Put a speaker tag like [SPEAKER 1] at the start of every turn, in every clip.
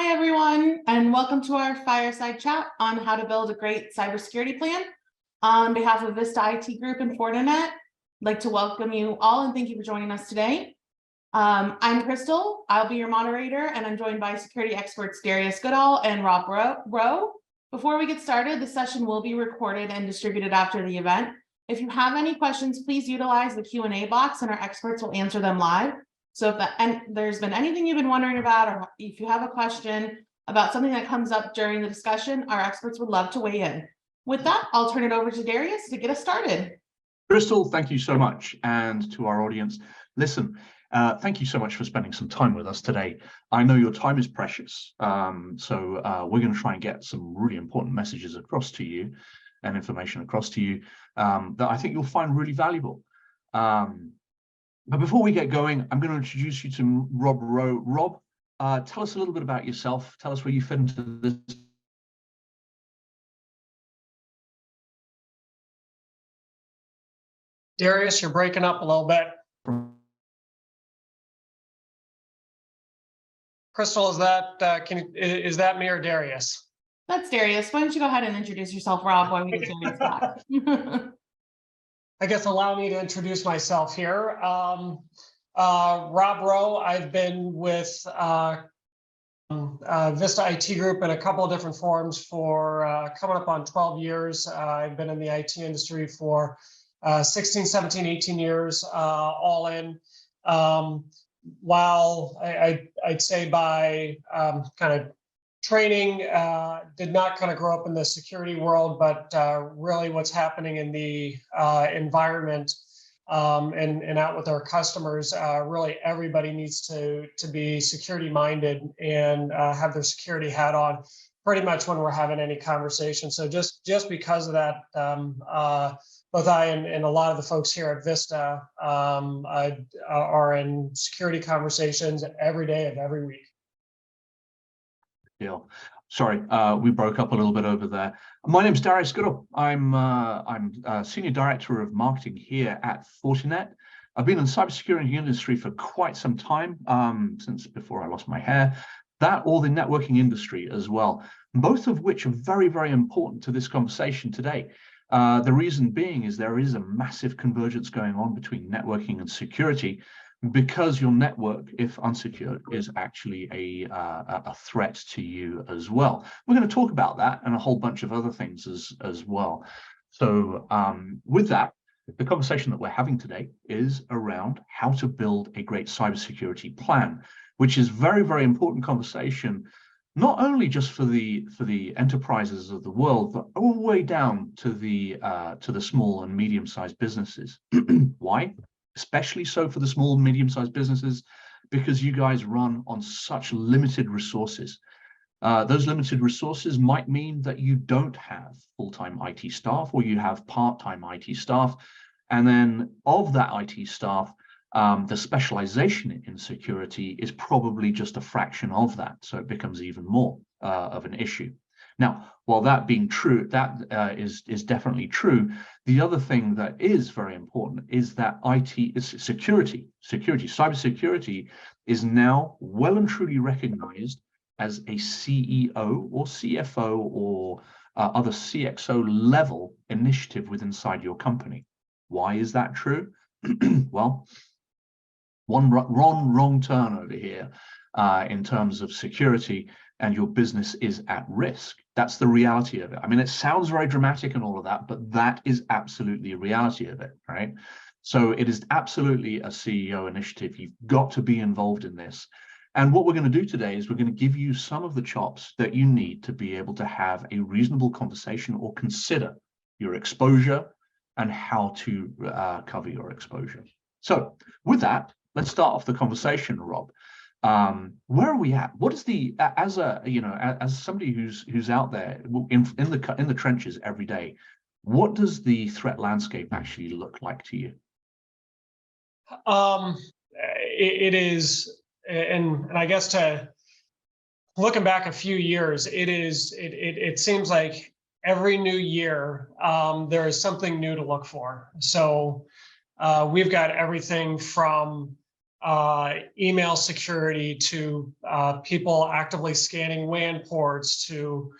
[SPEAKER 1] Hi, everyone, and welcome to our Fireside chat on how to build a great cybersecurity plan. On behalf of Vista IT Group and Fortinet, I'd like to welcome you all and thank you for joining us today. I'm Crystal. I'll be your moderator, and I'm joined by security experts Darius Goodall and Rob Rowe. Before we get started, the session will be recorded and distributed after the event. If you have any questions, please utilize the Q&A box and our experts will answer them live. So if there's been anything you've been wondering about, or if you have a question about something that comes up during the discussion, our experts would love to weigh in. With that, I'll turn it over to Darius to get us started.
[SPEAKER 2] Crystal, thank you so much. And to our audience, listen, thank you so much for spending some time with us today. I know your time is precious. So we're going to try and get some really important messages across to you and information across to you that I think you'll find really valuable. But before we get going, I'm going to introduce you to Rob Rowe. Rob, tell us a little bit about yourself. Tell us where you fit into this.
[SPEAKER 3] Darius, you're breaking up a little bit. Crystal, is that me or Darius?
[SPEAKER 1] That's Darius. Why don't you go ahead and introduce yourself, Rob, while we get Darius back.
[SPEAKER 3] I guess allow me to introduce myself here. Rob Rowe. I've been with Vista IT Group in a couple of different forms for coming up on 12 years. I've been in the IT industry for 16, 17, 18 years, all in. While I'd say by kind of training, did not kind of grow up in the security world, but really what's happening in the environment and out with our customers, really everybody needs to be security minded and have their security hat on pretty much when we're having any conversation. So just because of that, both I and a lot of the folks here at Vista are in security conversations every day of every week.
[SPEAKER 2] Yeah, sorry, we broke up a little bit over there. My name's Darius Goodall. I'm Senior Director of Marketing here at Fortinet. I've been in the cybersecurity industry for quite some time, since before I lost my hair. That or the networking industry as well, both of which are very, very important to this conversation today. The reason being is there is a massive convergence going on between networking and security, because your network, if unsecured, is actually a threat to you as well. We're going to talk about that and a whole bunch of other things as well. So with that, the conversation that we're having today is around how to build a great cybersecurity plan, which is very, very important conversation, not only just for the enterprises of the world, but all the way down to the small and medium-sized businesses. Why? Especially so for the small and medium-sized businesses, because you guys run on such limited resources. Those limited resources might mean that you don't have full-time IT staff, or you have part-time IT staff. And then of that IT staff, the specialization in security is probably just a fraction of that. So it becomes even more of an issue. Now, while that being true, that is definitely true, the other thing that is very important is that cybersecurity is now well and truly recognized as a CEO or CFO or other CXO level initiative inside your company. Why is that true? Well, one wrong turn over here in terms of security, and your business is at risk. That's the reality of it. I mean, it sounds very dramatic and all of that, but that is absolutely a reality of it, right? So it is absolutely a CEO initiative. You've got to be involved in this. And what we're going to do today is we're going to give you some of the chops that you need to be able to have a reasonable conversation or consider your exposure and how to cover your exposure. So with that, let's start off the conversation, Rob. Where are we at? What is the, as somebody who's out there in the trenches every day, what does the threat landscape actually look like to you?
[SPEAKER 3] It is, and I guess to looking back a few years, it seems like every new year there is something new to look for. So we've got everything from email security to people actively scanning WAN ports to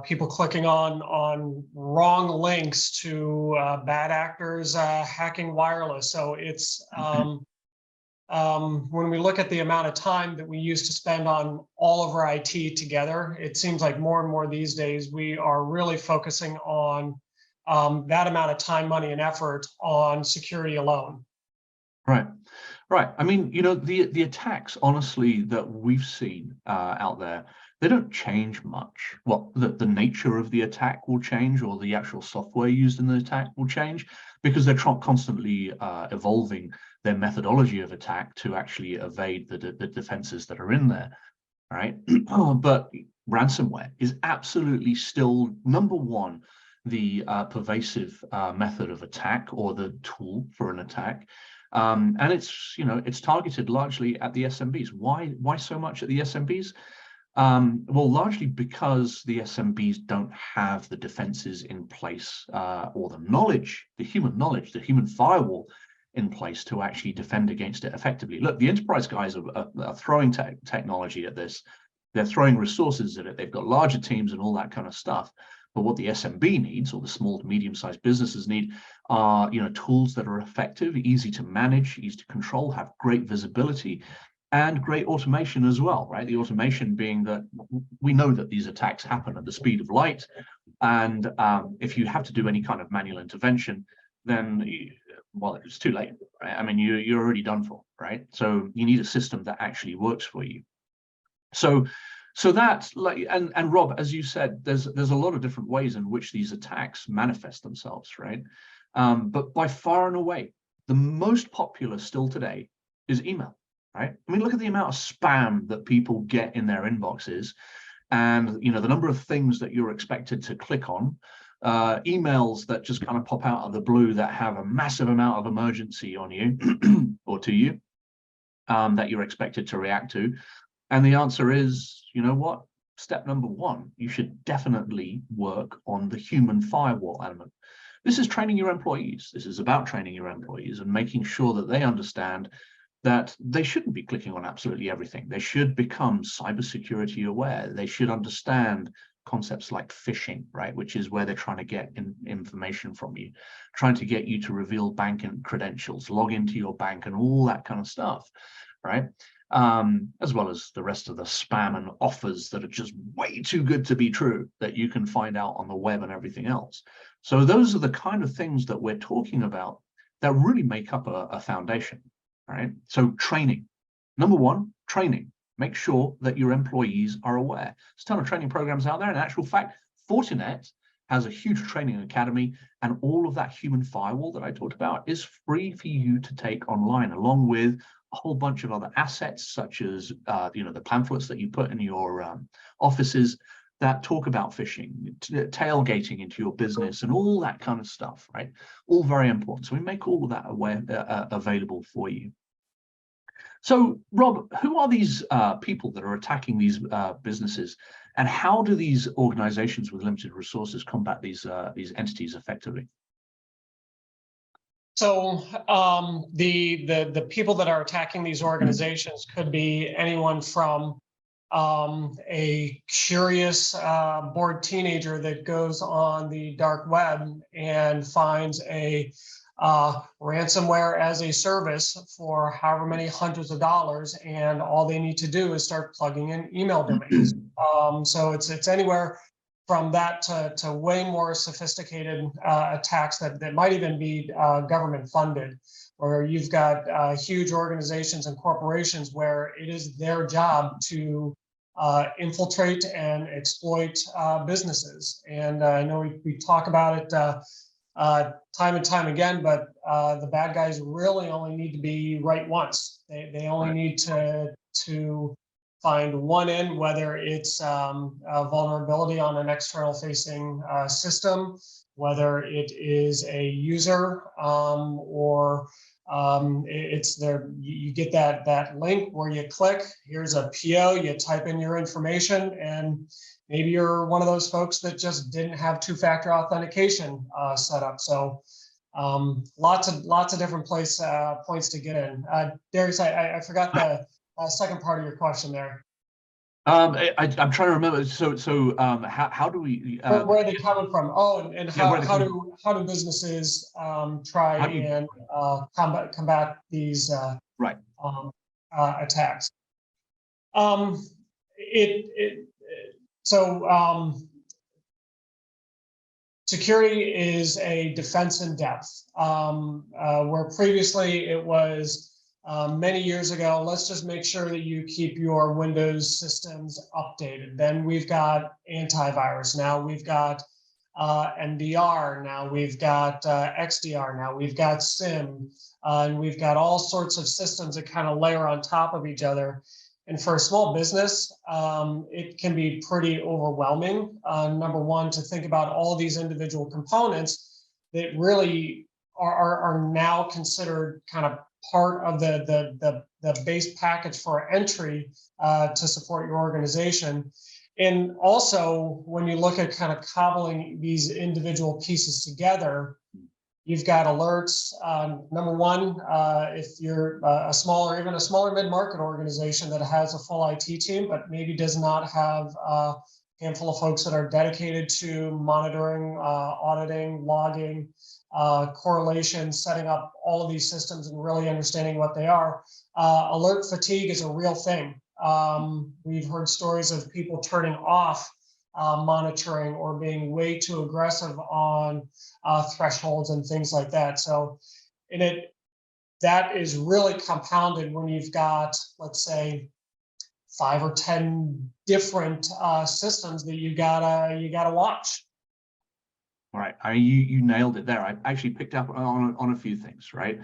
[SPEAKER 3] people clicking on wrong links to bad actors hacking wireless. So it's when we look at the amount of time that we used to spend on all of our IT together, it seems like more and more these days we are really focusing on that amount of time, money, and effort on security alone.
[SPEAKER 2] Right. Right. I mean, you know, the attacks, honestly, that we've seen out there, they don't change much. Well, the nature of the attack will change, or the actual software used in the attack will change, because they're constantly evolving their methodology of attack to actually evade the defenses that are in there. Right. But ransomware is absolutely still number one, the pervasive method of attack, or the tool for an attack. And it's, you know, it's targeted largely at the SMBs. Why so much at the SMBs? Well, largely because the SMBs don't have the defenses in place, or the knowledge, the human firewall in place to actually defend against it effectively. Look, the enterprise guys are throwing technology at this. They're throwing resources at it. They've got larger teams and all that kind of stuff. But what the SMB needs, or the small to medium-sized businesses need, are, you know, tools that are effective, easy to manage, easy to control, have great visibility, and great automation as well, right? The automation being that we know that these attacks happen at the speed of light, and if you have to do any kind of manual intervention, then well, it's too late, right? I mean, you're already done for, right? So you need a system that actually works for you. So that's like, and Rob, as you said, there's a lot of different ways in which these attacks manifest themselves, right? But by far and away, the most popular still today is email, right? I mean, look at the amount of spam that people get in their inboxes, and, you know, the number of things that you're expected to click on, emails that just kind of pop out of the blue that have a massive amount of emergency on you or to you, that you're expected to react to. And the answer is, you know what? Step number one, you should definitely work on the human firewall element. This is training your employees. This is about training your employees and making sure that they understand that they shouldn't be clicking on absolutely everything. They should become cybersecurity aware. They should understand concepts like phishing, right? Which is where they're trying to get information from you, trying to get you to reveal bank credentials, log into your bank, and all that kind of stuff, right? As well as the rest of the spam and offers that are just way too good to be true that you can find out on the web and everything else. So those are the kind of things that we're talking about that really make up a foundation, right? So training, number one, training. Make sure that your employees are aware. There's a ton of training programs out there. In actual fact, Fortinet has a huge training academy, and all of that human firewall that I talked about is free for you to take online, along with a whole bunch of other assets, such as you know, the pamphlets that you put in your offices that talk about phishing, tailgating into your business, and all that kind of stuff, right? All very important. So we make all of that available for you. So, Rob, who are these people that are attacking these businesses, and how do these organizations with limited resources combat these entities effectively?
[SPEAKER 3] So the people that are attacking these organizations could be anyone from a curious bored teenager that goes on the dark web and finds a ransomware as a service for however many hundreds of dollars, and all they need to do is start plugging in email domains. So it's anywhere from that to way more sophisticated attacks that might even be government funded, where you've got huge organizations and corporations where it is their job to infiltrate and exploit businesses. And I know we talk about it time and time again, but the bad guys really only need to be right once. They only need to find one end, whether it's a vulnerability on an external facing system, whether it is a user or it's there. You get that link where you click, here's a PO, you type in your information, and maybe you're one of those folks that just didn't have two-factor authentication set up. So Lots of different points to get in. Darius, I forgot the second part of your question there.
[SPEAKER 2] I'm trying to remember. So how do we?
[SPEAKER 3] Where are they coming from? Oh, and
[SPEAKER 2] Yeah,
[SPEAKER 3] how do businesses try and combat these
[SPEAKER 2] right?
[SPEAKER 3] Attacks? Security is a defense in depth, where previously it was many years ago, let's just make sure that you keep your Windows systems updated. Then we've got antivirus. Now we've got MDR. Now we've got XDR. Now we've got SIM. And we've got all sorts of systems that kind of layer on top of each other. And for a small business, it can be pretty overwhelming. Number one, to think about all these individual components that really are now considered kind of part of the base package for entry to support your organization. And also, when you look at kind of cobbling these individual pieces together, you've got alerts. Number one, if you're a smaller, even a smaller mid-market organization that has a full IT team, but maybe does not have a handful of folks that are dedicated to monitoring, auditing, logging, correlation, setting up all of these systems and really understanding what they are. Alert fatigue is a real thing. We've heard stories of people turning off monitoring or being way too aggressive on thresholds and things like that. So that is really compounded when you've got, let's say, 5 or 10 different systems that you gotta watch.
[SPEAKER 2] All right, you nailed it there. I actually picked up on a few things, right,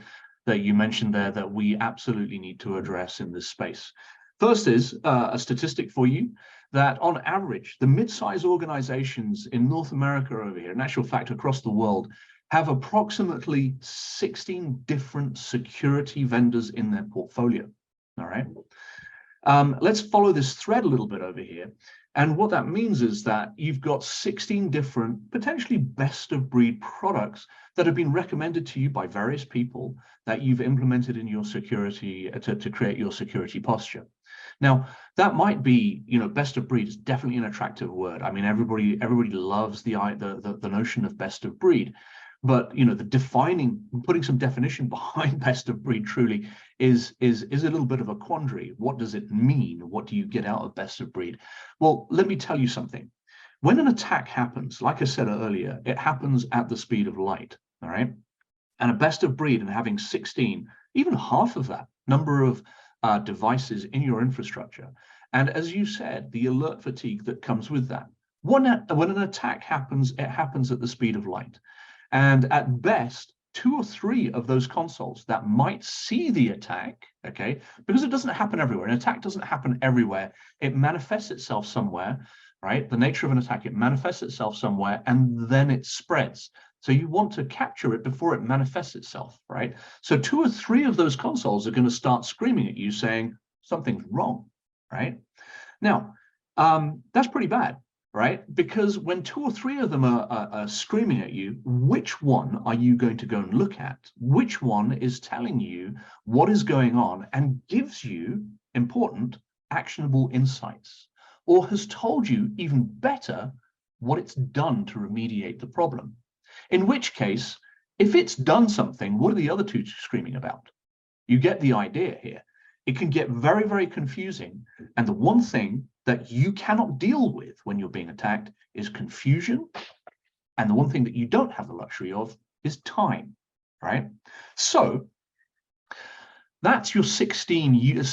[SPEAKER 2] that you mentioned there that we absolutely need to address in this space. First is a statistic for you that on average, the mid-size organizations in North America over here, in actual fact, across the world, have approximately 16 different security vendors in their portfolio. All right. Let's follow this thread a little bit over here. And what that means is that you've got 16 different, potentially best of breed products that have been recommended to you by various people that you've implemented in your security to create your security posture. Now, that might be, best of breed is definitely an attractive word. I mean, everybody loves the notion of best of breed. But putting some definition behind best of breed truly is a little bit of a quandary. What does it mean? What do you get out of best of breed? Well, let me tell you something. When an attack happens, like I said earlier, it happens at the speed of light. All right. And a best of breed and having 16, even half of that number of devices in your infrastructure. And as you said, the alert fatigue that comes with that. When an attack happens, it happens at the speed of light. And at best, 2 or 3 of those consoles that might see the attack, okay, because it doesn't happen everywhere. An attack doesn't happen everywhere. It manifests itself somewhere, right? The nature of an attack, it manifests itself somewhere and then it spreads. So you want to capture it before it manifests itself, right? So 2 or 3 of those consoles are going to start screaming at you saying something's wrong, right? Now, that's pretty bad. Right? Because when 2 or 3 of them are screaming at you, which one are you going to go and look at? Which one is telling you what is going on and gives you important, actionable insights, or has told you even better what it's done to remediate the problem? In which case, if it's done something, what are the other 2 screaming about? You get the idea here. It can get very, very confusing. And the one thing that you cannot deal with when you're being attacked is confusion. And the one thing that you don't have the luxury of is time, right? So that's your 16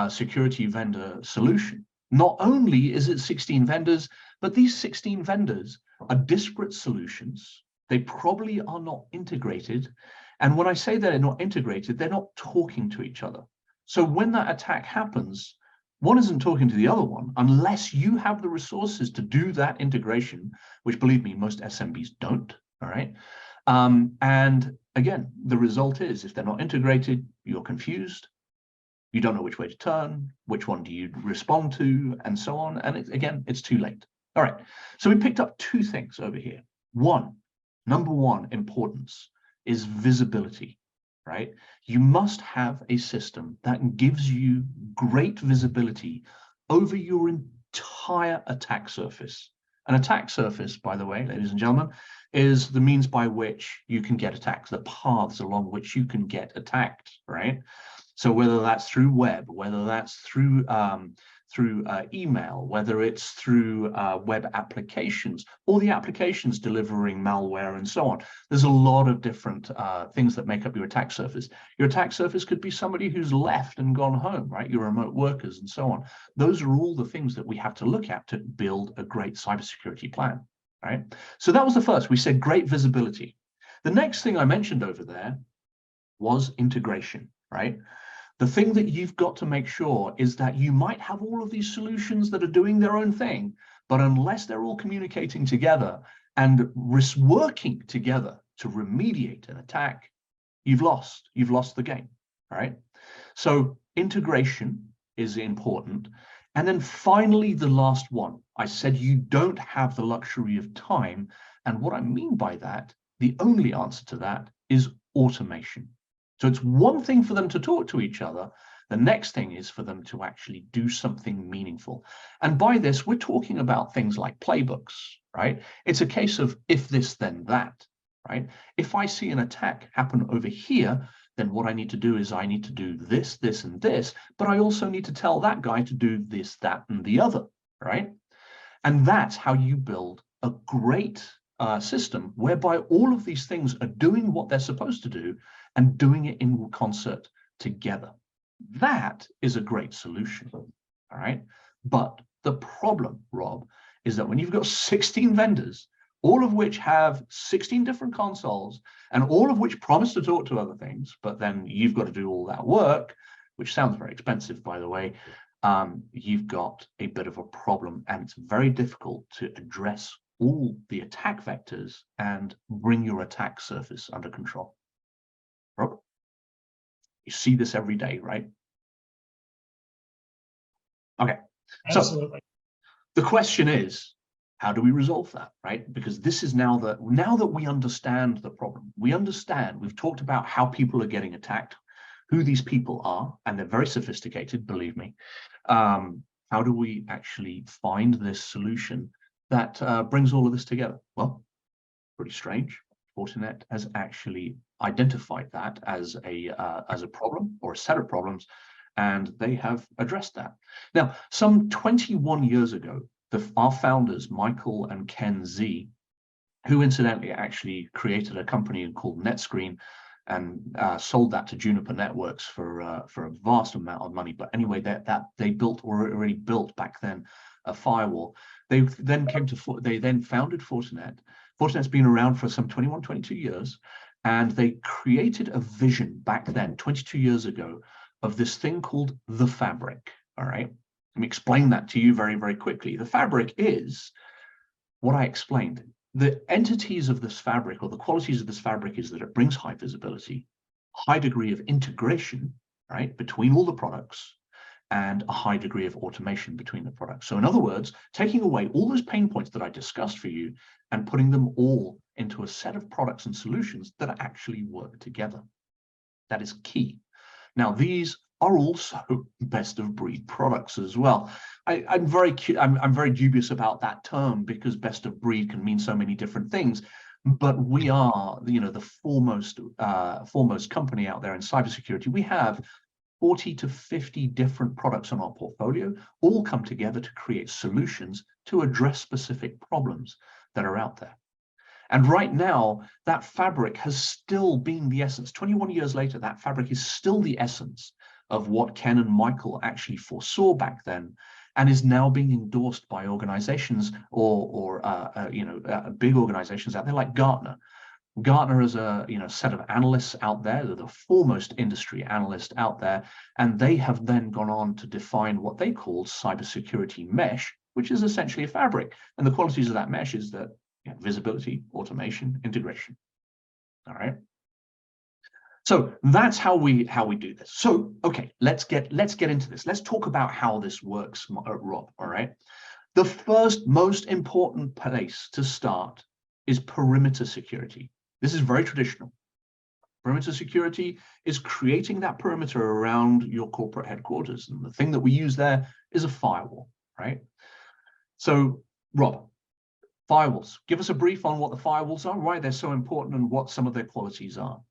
[SPEAKER 2] security vendor solution. Not only is it 16 vendors, but these 16 vendors are disparate solutions. They probably are not integrated. And when I say they're not integrated, they're not talking to each other. So when that attack happens, one isn't talking to the other one unless you have the resources to do that integration, which, believe me, most SMBs don't, all right? And again, the result is if they're not integrated, you're confused, you don't know which way to turn, which one do you respond to, and so on. And again, it's too late. All right, so we picked up 2 things over here. Number one, importance. is visibility, right? You must have a system that gives you great visibility over your entire attack surface. An attack surface, by the way, ladies and gentlemen, is the means by which you can get attacked, the paths along which you can get attacked, right? So whether that's through web, whether that's through email, whether it's through web applications, or the applications delivering malware and so on. There's a lot of different things that make up your attack surface. Your attack surface could be somebody who's left and gone home, right? Your remote workers and so on. Those are all the things that we have to look at to build a great cybersecurity plan, right? So that was the first. We said great visibility. The next thing I mentioned over there was integration, right? The thing that you've got to make sure is that you might have all of these solutions that are doing their own thing, but unless they're all communicating together and working together to remediate an attack, you've lost the game, all right? So integration is important. And then finally, the last one, I said you don't have the luxury of time. And what I mean by that, the only answer to that is automation. So it's one thing for them to talk to each other. The next thing is for them to actually do something meaningful. And by this, we're talking about things like playbooks, right? It's a case of if this, then that, right? If I see an attack happen over here, then what I need to do is I need to do this, this, and this, but I also need to tell that guy to do this, that, and the other, right? And that's how you build a great system whereby all of these things are doing what they're supposed to do and doing it in concert together. That is a great solution, all right? But the problem, Rob, is that when you've got 16 vendors, all of which have 16 different consoles and all of which promise to talk to other things, but then you've got to do all that work, which sounds very expensive, by the way, you've got a bit of a problem, and it's very difficult to address all the attack vectors and bring your attack surface under control. Rob, you see this every day, right? Okay.
[SPEAKER 3] Absolutely.
[SPEAKER 2] So the question is, how do we resolve that, right? Because this is now that we understand the problem, we've talked about how people are getting attacked, who these people are, and they're very sophisticated, believe me. How do we actually find this solution that brings all of this together? Well, pretty strange. Fortinet has actually identified that as a problem or a set of problems, and they have addressed that. Now, some 21 years ago, our founders, Michael and Ken Z, who incidentally actually created a company called NetScreen and sold that to Juniper Networks for a vast amount of money. But anyway, they built, or already built back then, a firewall. They then founded Fortinet. Fortinet's been around for some 21, 22 years, and they created a vision back then, 22 years ago, of this thing called the fabric, all right? Let me explain that to you very, very quickly. The fabric is what I explained. The entities of this fabric, or the qualities of this fabric, is that it brings high visibility, high degree of integration, right, between all the products, and a high degree of automation between the products. So in other words, taking away all those pain points that I discussed for you and putting them all into a set of products and solutions that actually work together. That is key. Now, these are also best of breed products as well. I'm very dubious about that term, because best of breed can mean so many different things. But we are, the foremost company out there in cybersecurity. We have 40 to 50 different products in our portfolio, all come together to create solutions to address specific problems that are out there. And right now, that fabric has still been the essence. 21 years later, that fabric is still the essence of what Ken and Michael actually foresaw back then, and is now being endorsed by organizations or big organizations out there like Gartner. Gartner is a set of analysts out there. They're the foremost industry analyst out there, and they have then gone on to define what they call cybersecurity mesh, which is essentially a fabric. And the qualities of that mesh is that visibility, automation, integration. All right. So that's how we do this. So okay, let's get into this. Let's talk about how this works, Rob. All right. The first most important place to start is perimeter security. This is very traditional. Perimeter security is creating that perimeter around your corporate headquarters. And the thing that we use there is a firewall, right? So, Rob, firewalls. Give us a brief on what the firewalls are, why they're so important, and what some of their qualities are.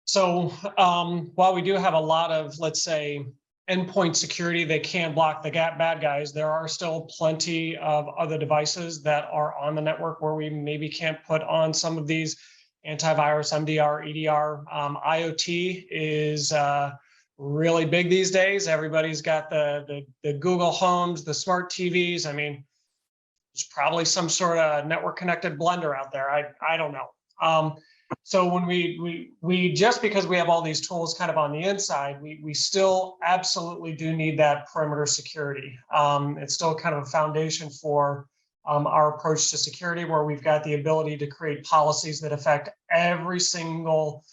[SPEAKER 3] So while we do have a lot of, let's say, endpoint security that can block the bad guys, there are still plenty of other devices that are on the network where we maybe can't put on some of these antivirus, MDR, EDR. IoT is really big these days. Everybody's got the Google Homes, the smart TVs. I mean, there's probably some sort of network connected blender out there. I don't know. So when we just because we have all these tools kind of on the inside, we still absolutely do need that perimeter security. It's still kind of a foundation for our approach to security, where we've got the ability to create policies that affect every single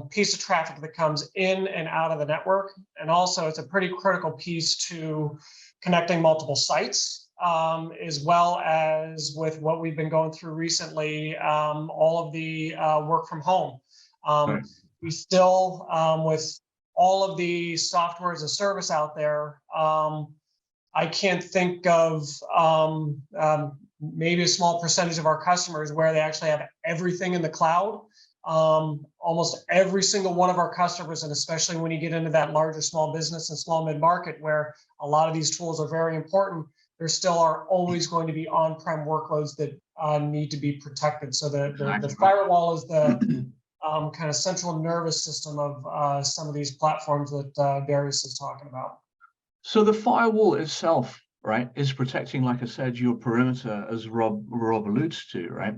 [SPEAKER 3] piece of traffic that comes in and out of the network. And also it's a pretty critical piece to connecting multiple sites. As well as with what we've been going through recently, all of the work from home.
[SPEAKER 2] Right.
[SPEAKER 3] We still, with all of the software as a service out there, I can't think of maybe a small percentage of our customers where they actually have everything in the cloud. Almost every single one of our customers, and especially when you get into that larger small business and small mid-market, where a lot of these tools are very important, there still are always going to be on-prem workloads that need to be protected. So the firewall is the kind of central nervous system of some of these platforms that Darius is talking about.
[SPEAKER 2] So the firewall itself, right, is protecting, like I said, your perimeter, as Rob alludes to, right?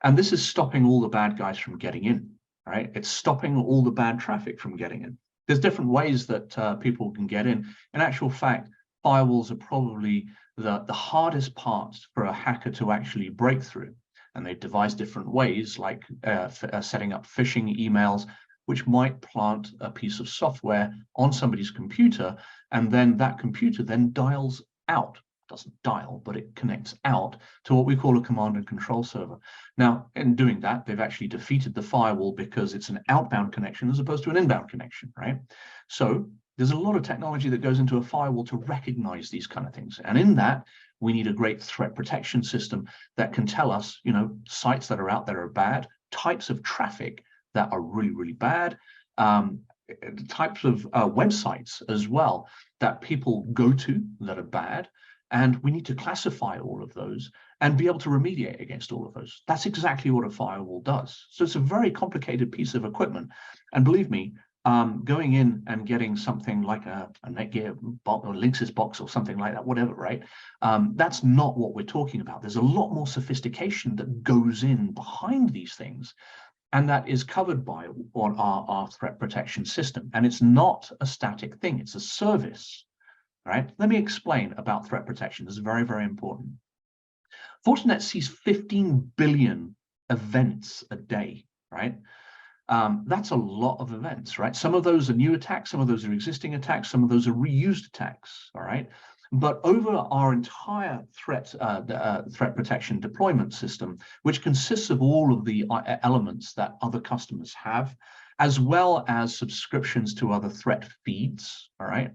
[SPEAKER 2] And this is stopping all the bad guys from getting in, right? It's stopping all the bad traffic from getting in. There's different ways that people can get in. In actual fact, firewalls are probably the hardest part for a hacker to actually break through. And they devise different ways, like setting up phishing emails, which might plant a piece of software on somebody's computer, and then that computer then dials out. Doesn't dial, but it connects out to what we call a command and control server. Now, in doing that, they've actually defeated the firewall because it's an outbound connection as opposed to an inbound connection, right? So there's a lot of technology that goes into a firewall to recognize these kind of things. And in that, we need a great threat protection system that can tell us, you know, sites that are out there are bad, types of traffic that are really, really bad, types of websites as well that people go to that are bad. And we need to classify all of those and be able to remediate against all of those. That's exactly what a firewall does. So it's a very complicated piece of equipment. And believe me, going in and getting something like a Netgear box or Linksys box or something like that, whatever, right? That's not what we're talking about. There's a lot more sophistication that goes in behind these things, and that is covered by our threat protection system. And it's not a static thing, it's a service, right? Let me explain about threat protection. This is very, very important. Fortinet sees 15 billion events a day, right? That's a lot of events, right? Some of those are new attacks, some of those are existing attacks, some of those are reused attacks, all right? But over our entire threat protection deployment system, which consists of all of the elements that other customers have, as well as subscriptions to other threat feeds, all right,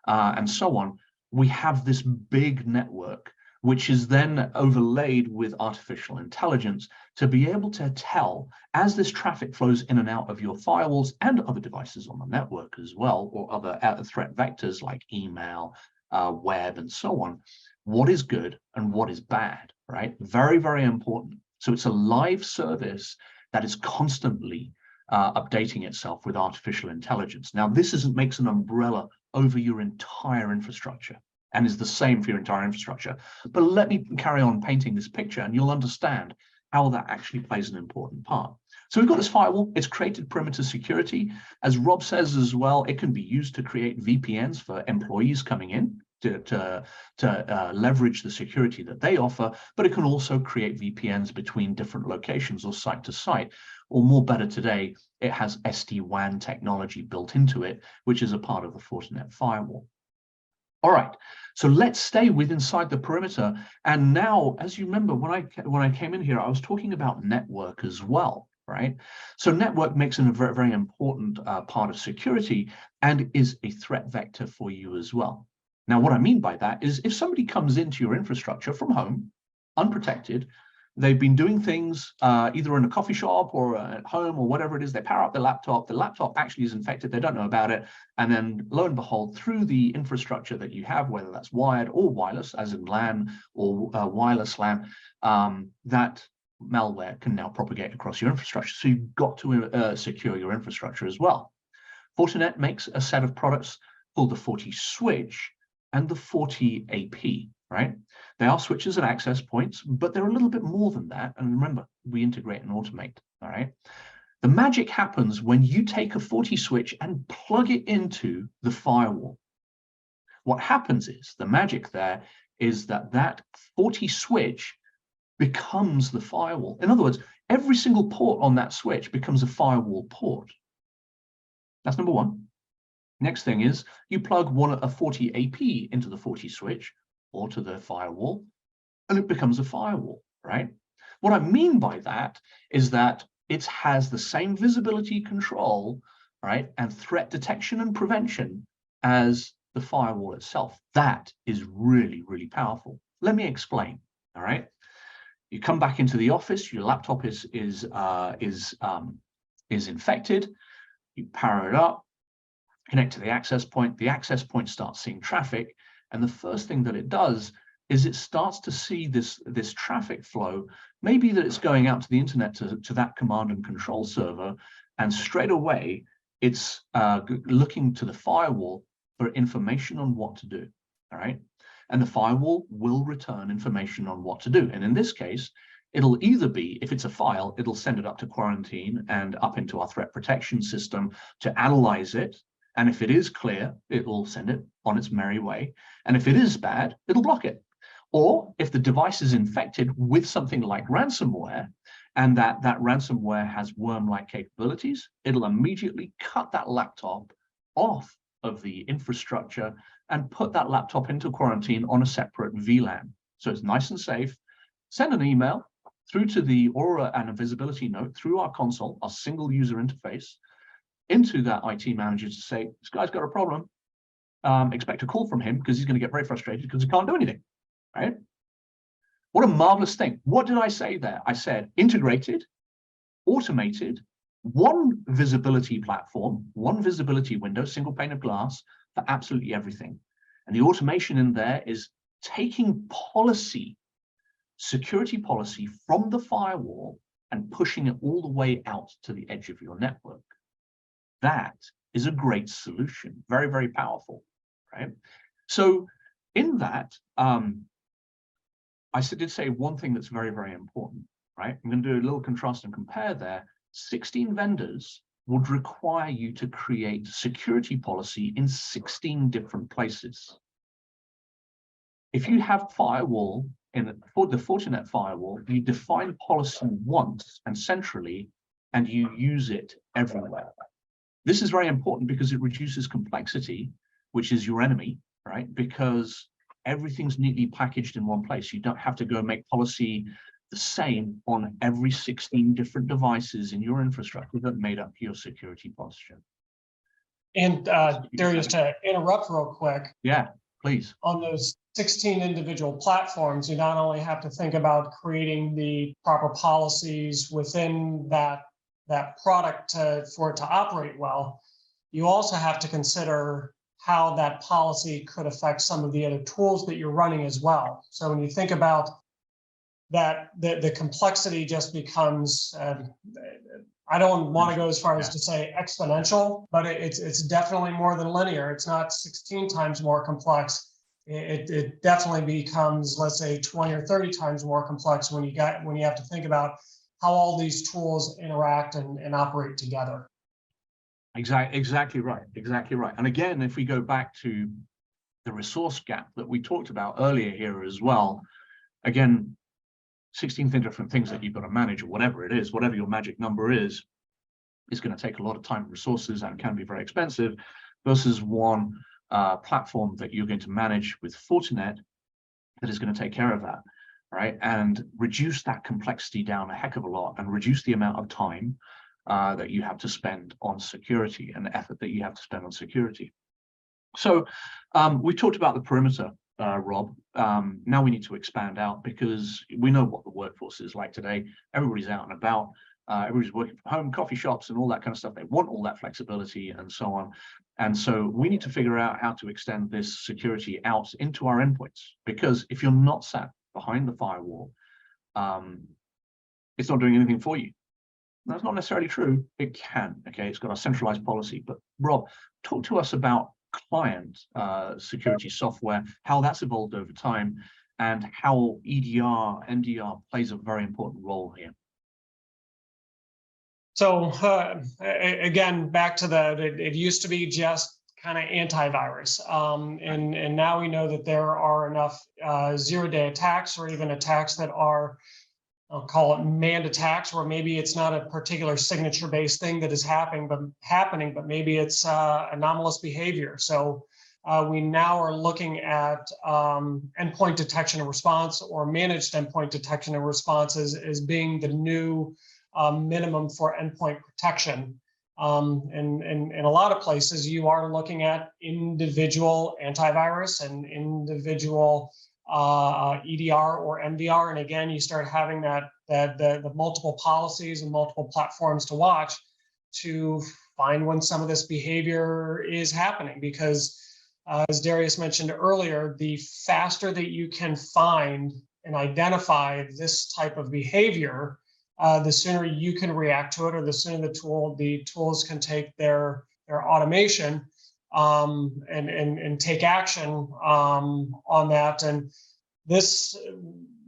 [SPEAKER 2] and so on, we have this big network, which is then overlaid with artificial intelligence to be able to tell, as this traffic flows in and out of your firewalls and other devices on the network as well, or other threat vectors like email, web, and so on, what is good and what is bad, right? Very, very important. So it's a live service that is constantly updating itself with artificial intelligence. Now, this makes an umbrella over your entire infrastructure, and is the same for your entire infrastructure. But let me carry on painting this picture and you'll understand how that actually plays an important part. So we've got this firewall, it's created perimeter security. As Rob says as well, it can be used to create VPNs for employees coming in to leverage the security that they offer, but it can also create VPNs between different locations or site to site. Or more better today, it has SD-WAN technology built into it, which is a part of the Fortinet firewall. All right, so let's stay inside the perimeter. And now, as you remember, when I came in here, I was talking about network as well, right? So network makes it a very, very important part of security and is a threat vector for you as well. Now, what I mean by that is if somebody comes into your infrastructure from home, unprotected, they've been doing things either in a coffee shop or at home or whatever it is, they power up the laptop actually is infected, they don't know about it, and then lo and behold, through the infrastructure that you have, whether that's wired or wireless, as in LAN or wireless LAN, that malware can now propagate across your infrastructure. So you've got to secure your infrastructure as well. Fortinet makes a set of products called the FortiSwitch and the FortiAP, right? They are switches and access points, but they're a little bit more than that. And remember, we integrate and automate, all right? The magic happens when you take a FortiSwitch and plug it into the firewall. What happens is, the magic there is that FortiSwitch becomes the firewall. In other words, every single port on that switch becomes a firewall port. That's number one. Next thing is you plug a FortiAP into the FortiSwitch or to the firewall, and it becomes a firewall, right? What I mean by that is that it has the same visibility control, right, and threat detection and prevention as the firewall itself. That is really, really powerful. Let me explain, all right? You come back into the office, your laptop is infected, you power it up, connect to the access point starts seeing traffic, and the first thing that it does is it starts to see this traffic flow, maybe that it's going out to the internet to that command and control server, and straight away it's looking to the firewall for information on what to do, all right? And the firewall will return information on what to do. And in this case, it'll either be, if it's a file, it'll send it up to quarantine and up into our threat protection system to analyze it. And if it is clear, it will send it on its merry way. And if it is bad, it'll block it. Or if the device is infected with something like ransomware, and that ransomware has worm-like capabilities, it'll immediately cut that laptop off of the infrastructure and put that laptop into quarantine on a separate VLAN. So it's nice and safe. Send an email through to the Aura and a visibility note through our console, our single user interface, into that IT manager to say, this guy's got a problem. Expect a call from him because he's going to get very frustrated because he can't do anything, right? What a marvelous thing. What did I say there? I said integrated, automated, one visibility platform, one visibility window, single pane of glass for absolutely everything. And the automation in there is taking policy, security policy from the firewall and pushing it all the way out to the edge of your network. That is a great solution, very, very powerful, right? So in that, I did say one thing that's very, very important, right? I'm going to do a little contrast and compare there. 16 vendors would require you to create security policy in 16 different places. If you have firewall, for the Fortinet firewall, you define policy once and centrally, and you use it everywhere. This is very important because it reduces complexity, which is your enemy, right? Because everything's neatly packaged in one place. You don't have to go and make policy the same on every 16 different devices in your infrastructure that made up your security posture.
[SPEAKER 3] And Darius, to interrupt real quick.
[SPEAKER 2] Yeah, please.
[SPEAKER 3] On those 16 individual platforms, you not only have to think about creating the proper policies within that product for it to operate well, you also have to consider how that policy could affect some of the other tools that you're running as well. So when you think about that, the complexity just becomes, I don't want to go as far as to say exponential, but it's definitely more than linear. It's not 16 times more complex. It definitely becomes, let's say, 20 or 30 times more complex when you have to think about how all these tools interact and operate together.
[SPEAKER 2] Exactly right. Exactly right. And again, if we go back to the resource gap that we talked about earlier here as well, again, 16 different things that you've got to manage, or whatever it is, whatever your magic number is going to take a lot of time and resources and can be very expensive, versus one platform that you're going to manage with Fortinet that is going to take care of that. right? And reduce that complexity down a heck of a lot and reduce the amount of time that you have to spend on security and the effort that you have to spend on security. So we talked about the perimeter, Rob. Now we need to expand out because we know what the workforce is like today. Everybody's out and about. Everybody's working from home, coffee shops and all that kind of stuff. They want all that flexibility and so on. And so we need to figure out how to extend this security out into our endpoints, because if you're not sat behind the firewall, it's not doing anything for you. That's not necessarily true. It can, okay? It's got a centralized policy. But Rob, talk to us about client security software, how that's evolved over time, and how EDR, MDR plays a very important role here.
[SPEAKER 3] So again, back to it used to be just kind of antivirus. And now we know that there are enough zero-day attacks or even attacks that are, I'll call it manned attacks, where maybe it's not a particular signature-based thing that is happening, but maybe it's anomalous behavior. So we now are looking at endpoint detection and response, or managed endpoint detection and response as being the new minimum for endpoint protection. And in a lot of places, you are looking at individual antivirus and individual EDR or MDR. And again, you start having the multiple policies and multiple platforms to watch to find when some of this behavior is happening. Because as Darius mentioned earlier, the faster that you can find and identify this type of behavior, the sooner you can react to it, or the sooner the tools can take their automation and take action on that. And this,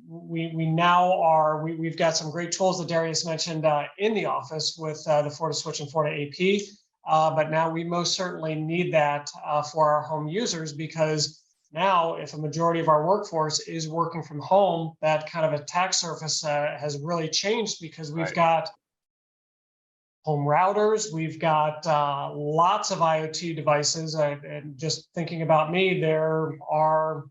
[SPEAKER 3] we've got some great tools that Darius mentioned in the office with the FortiSwitch and FortiAP, but now we most certainly need that for our home users, because now, if a majority of our workforce is working from home, that kind of attack surface has really changed, because we've got home routers, we've got lots of IoT devices. And just thinking about me, there are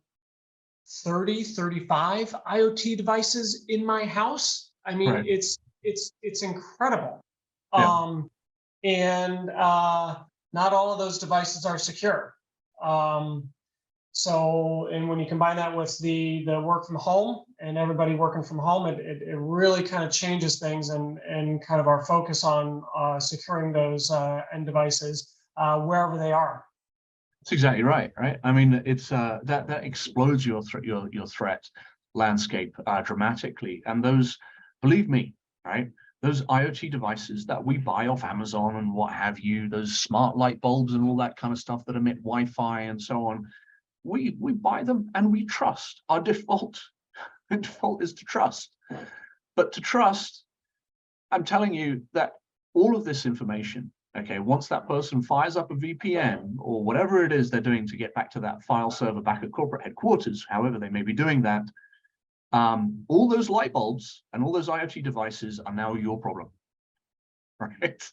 [SPEAKER 3] 30, 35 IoT devices in my house. I mean, it's incredible. Yeah. And not all of those devices are secure. So, and when you combine that with the work from home and everybody working from home, it really kind of changes things and kind of our focus on securing those end devices wherever they are.
[SPEAKER 2] That's exactly right. I mean, it's that explodes your threat landscape dramatically. And those, believe me, right? Those IoT devices that we buy off Amazon and what have you, those smart light bulbs and all that kind of stuff that emit Wi-Fi and so on. We buy them and we trust. Our default is to trust. But to trust, I'm telling you that all of this information, okay, once that person fires up a VPN or whatever it is they're doing to get back to that file server back at corporate headquarters, however they may be doing that, all those light bulbs and all those IoT devices are now your problem, right?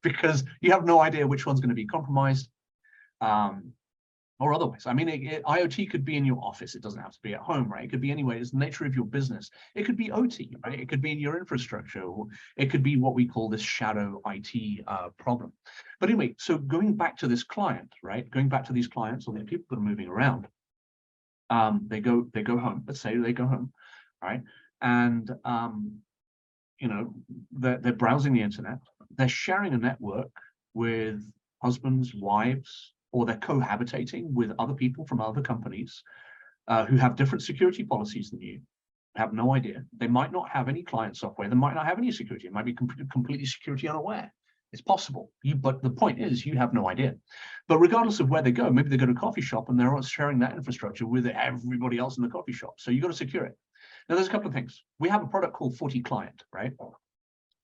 [SPEAKER 2] Because you have no idea which one's going to be compromised. Or otherwise. I mean, IoT could be in your office. It doesn't have to be at home, right? It could be anywhere. It's the nature of your business. It could be OT, right? It could be in your infrastructure, or it could be what we call this shadow IT problem. But anyway, so going back to this client, right? Going back to these clients, or the people that are moving around, they go home. Let's say they go home, right? And you know, they're browsing the internet. They're sharing a network with husbands, wives, or they're cohabitating with other people from other companies who have different security policies than you. Have no idea. They might not have any client software. They might not have any security. It might be completely security unaware. It's possible. But the point is, you have no idea. But regardless of where they go, maybe they go to a coffee shop and they're sharing that infrastructure with everybody else in the coffee shop. So you've got to secure it. Now, there's a couple of things. We have a product called FortiClient, right?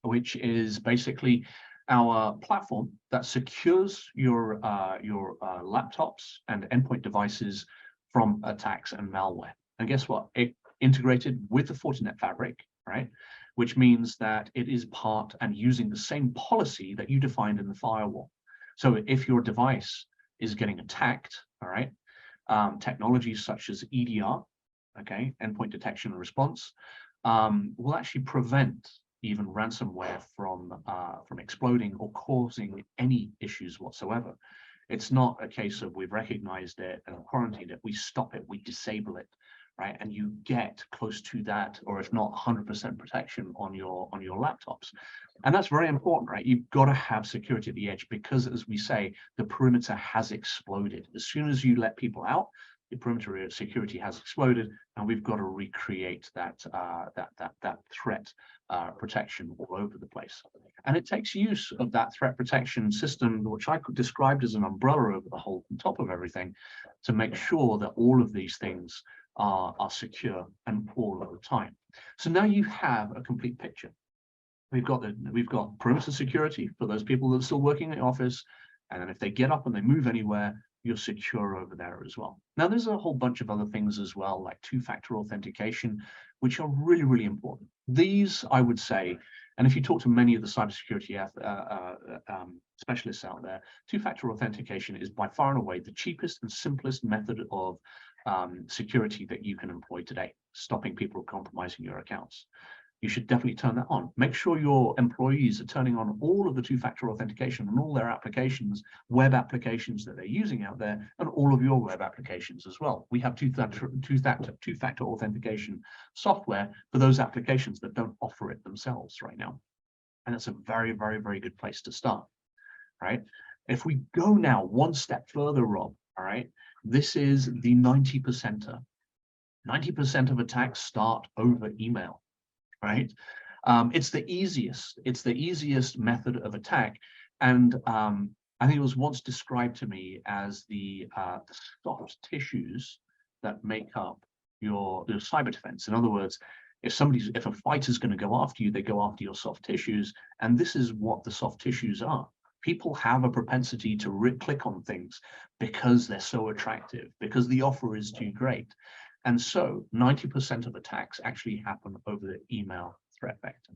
[SPEAKER 2] Which is basically our platform that secures your laptops and endpoint devices from attacks and malware. And guess what? It integrated with the Fortinet fabric, right? Which means that it is part and using the same policy that you defined in the firewall. So if your device is getting attacked, all right, technologies such as EDR okay, endpoint detection and response, will actually prevent even ransomware from exploding or causing any issues whatsoever. It's not a case of we've recognized it and quarantined it, we stop it, we disable it, right? And you get close to that, or if not 100% protection on your laptops. And that's very important, right? You've got to have security at the edge because, as we say, the perimeter has exploded. As soon as you let people out, the perimeter security has exploded, and we've got to recreate that threat protection all over the place. And it takes use of that threat protection system, which I could describe as an umbrella over the whole top of everything, to make sure that all of these things are secure and all of the time. So now you have a complete picture. We've got perimeter security for those people that are still working in the office, and then if they get up and they move anywhere, you're secure over there as well. Now, there's a whole bunch of other things as well, like two-factor authentication, which are really, really important. These, I would say, and if you talk to many of the cybersecurity specialists out there, two-factor authentication is by far and away the cheapest and simplest method of security that you can employ today, stopping people compromising your accounts. You should definitely turn that on. Make sure your employees are turning on all of the two-factor authentication on all their applications, web applications that they're using out there, and all of your web applications as well. We have two-factor authentication software for those applications that don't offer it themselves right now. And it's a very, very, very good place to start, right? If we go now one step further, Rob, all right, this is the 90%er. 90% of attacks start over email. Right? It's the easiest method of attack. And I think it was once described to me as the soft tissues that make up your cyber defense. In other words, if a fighter's going to go after you, they go after your soft tissues. And this is what the soft tissues are. People have a propensity to click on things because they're so attractive, because the offer is too great. And so 90% of attacks actually happen over the email threat vector.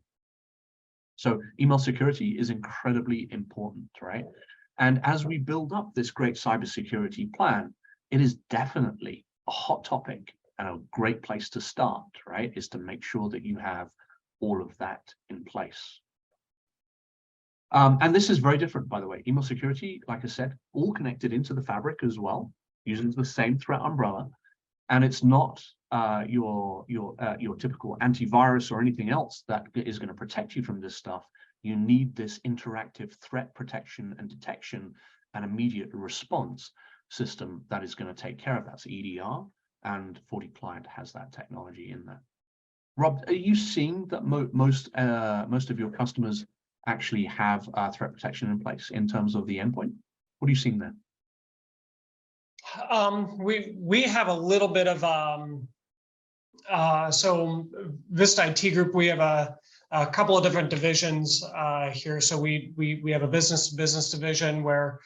[SPEAKER 2] So email security is incredibly important, right? And as we build up this great cybersecurity plan, it is definitely a hot topic and a great place to start, right? Is to make sure that you have all of that in place. And this is very different, by the way. Email security, like I said, all connected into the fabric as well, using the same threat umbrella. And it's not your typical antivirus or anything else that is going to protect you from this stuff. You need this interactive threat protection and detection and immediate response system that is going to take care of that. So EDR, and FortiClient has that technology in there. Rob, are you seeing that most of your customers actually have threat protection in place in terms of the endpoint? What are you seeing there?
[SPEAKER 3] We have a little bit of so Vista IT Group, we have a couple of different divisions here. So we have a business division where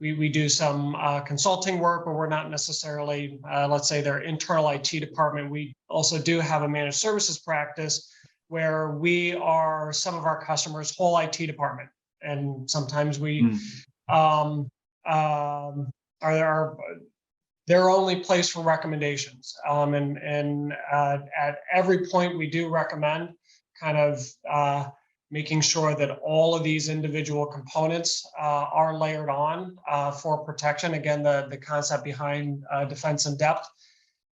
[SPEAKER 3] we do some consulting work, but we're not necessarily, let's say, their internal IT department. We also do have a managed services practice where we are some of our customers' whole IT department, and sometimes we are their only place for recommendations. And at every point we do recommend kind of making sure that all of these individual components are layered on for protection. Again, the concept behind defense in depth.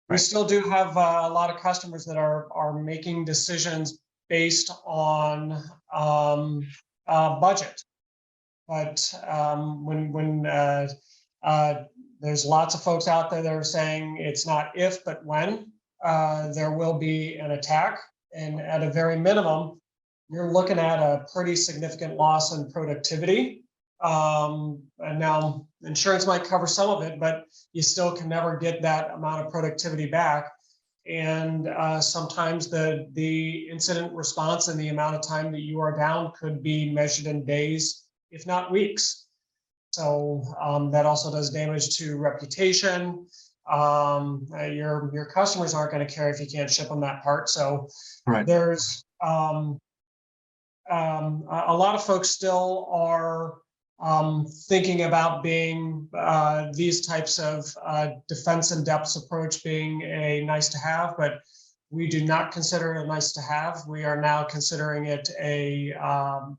[SPEAKER 3] Right. We still do have a lot of customers that are making decisions based on budget. But when there's lots of folks out there that are saying it's not if, but when there will be an attack. And at a very minimum, you're looking at a pretty significant loss in productivity. And now insurance might cover some of it, but you still can never get that amount of productivity back. And sometimes the incident response and the amount of time that you are down could be measured in days, if not weeks. So that also does damage to reputation. Your customers aren't going to care if you can't ship them that part. So right. There's a lot of folks still are thinking about being these types of defense in depth approach being a nice to have, but we do not consider it a nice to have. We are now considering it a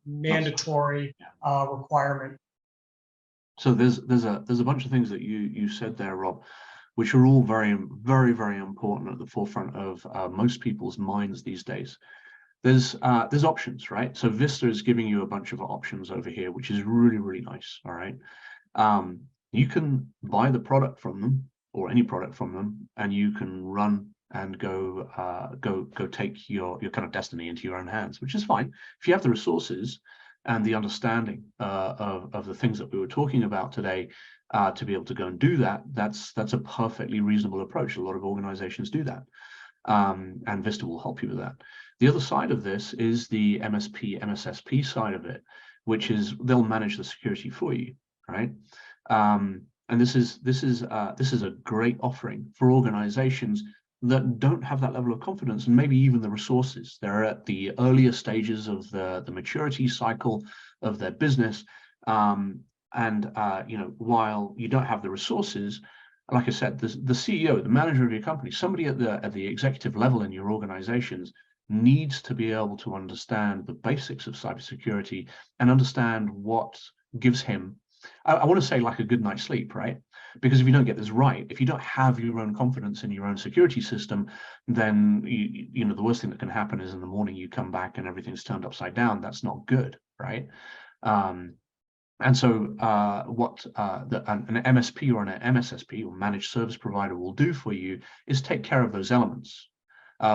[SPEAKER 3] mandatory requirement.
[SPEAKER 2] So there's a bunch of things that you said there, Rob, which are all very, very, very important at the forefront of most people's minds these days. There's options, right? So Vista is giving you a bunch of options over here, which is really, really nice. All right. You can buy the product from them or any product from them, and you can run and go take your kind of destiny into your own hands, which is fine. If you have the resources and the understanding of the things that we were talking about today, to be able to go and do that, that's a perfectly reasonable approach. A lot of organizations do that. And Vista will help you with that. The other side of this is the MSP, MSSP side of it, which is they'll manage the security for you, right? And this is a great offering for organizations that don't have that level of confidence and maybe even the resources. They're at the earlier stages of the maturity cycle of their business. You know, while you don't have the resources, like I said, the CEO, the manager of your company, somebody at the executive level in your organizations needs to be able to understand the basics of cybersecurity and understand what gives him, I want to say, like a good night's sleep, right? Because if you don't get this right, if you don't have your own confidence in your own security system, then you know the worst thing that can happen is in the morning you come back and everything's turned upside down. That's not good, right? And so what an MSP or an MSSP or managed service provider will do for you is take care of those elements.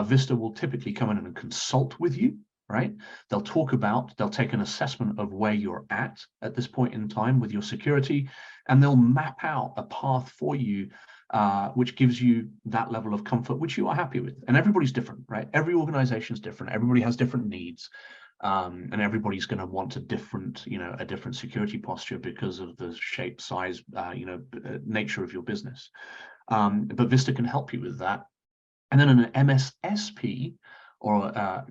[SPEAKER 2] Vista will typically come in and consult with you, right? They'll take an assessment of where you're at this point in time with your security, and they'll map out a path for you, which gives you that level of comfort, which you are happy with. And everybody's different, right? Every organization is different. Everybody has different needs. And everybody's going to want a different security posture because of the shape, size, nature of your business. But Vista can help you with that. And then an MSSP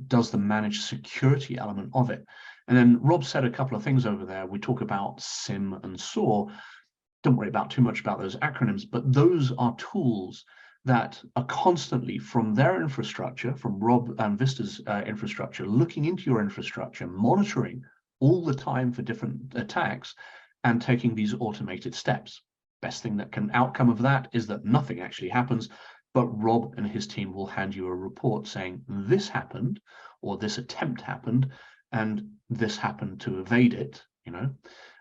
[SPEAKER 2] does the managed security element of it. And then Rob said a couple of things over there. We talk about SIM and SOAR. Don't worry about too much about those acronyms, but those are tools that are constantly from their infrastructure, from Rob and Vista's infrastructure, looking into your infrastructure, monitoring all the time for different attacks and taking these automated steps. Best thing that can outcome of that is that nothing actually happens, but Rob and his team will hand you a report saying this happened, or this attempt happened, and this happened to evade it,